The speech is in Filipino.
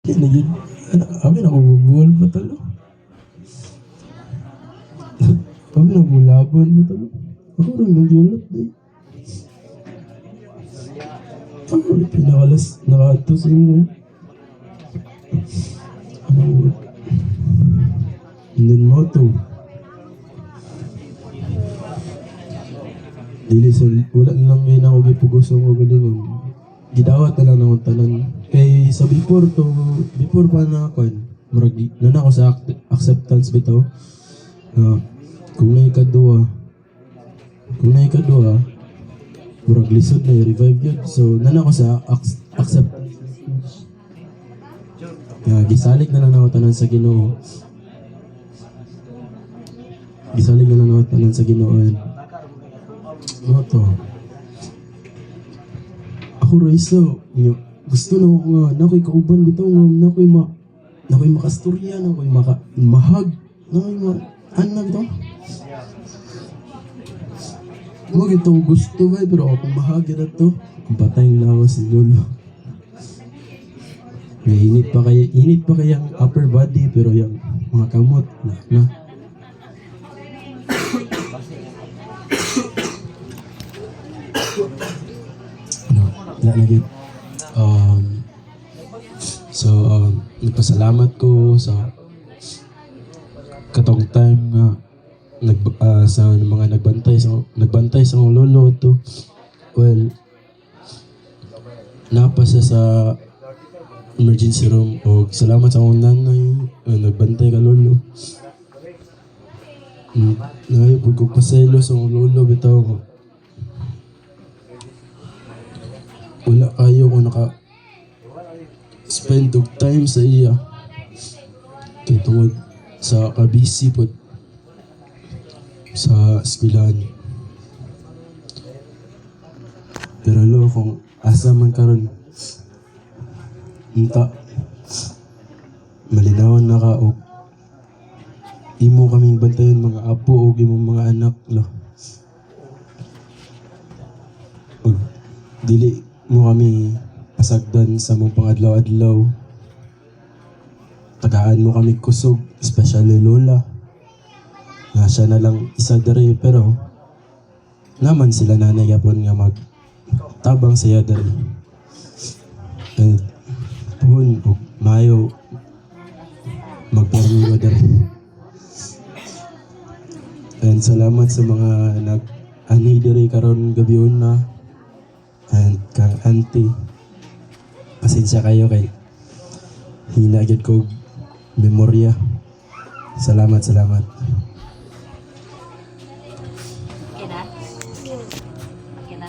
Kaya naging, amin ako bubuhol ba talo? Kami na bulaban ba talo? Ako rin nagyulat eh. Ako rin pinakalas, nakato sa inyo. And then mo to. Dili sa wala na lang ngayon ako gipugos ng magalingon. Gidawat na lang akong tanan. Kay sa before pa na ako, murag na ako sa acceptance bitaw. Kung na ikadua, murag lisod na i-revive yun. So, na ako sa acceptance. Gisalig na lang ako tanan sa Ginoo. Gisalig na lang ako tanan sa Ginoo. Ano to? Ako Raiso, gusto na ako nga, nako'y kauban bitaw nga, nako'y makastorya, nako'y mahag, nako'y ano bitaw? Huwag ito gusto ba, pero ako mahagi na to, kung patayang lawas ng lolo. May init pa kaya ang upper body, pero yung mga kamot, na. Lagi. Nagpasalamat ko sa katong time nga sa mga nagbantay sa akong lolo to. Well, napasa sa emergency room o salamat sa akong nanay nagbantay ka lolo. Ngayon po ko paselo sa akong lolo bitaw ko. Wala kayo kung spend og time sa iya kay tungod sa kabisi po sa eskwelahan. Pero lo kung asa man karon unta malinawan na ka og imo kaming bantayan mga apo og imong mga anak lo. Og dili mo kami pasagdan sa mong pangadlaw-adlaw. Tagaan mo kami kusog, especially lola. Nga siya na lang isa dere, pero naman sila nanay yapon nga magtabang siya dere. And puhon, mayo, magpermiwa dere. And salamat sa mga nag-ani dere karon gabiyon na. And kang auntie, pasensya kayo kay hinagid ko memorya. Salamat. Okay na? Okay na?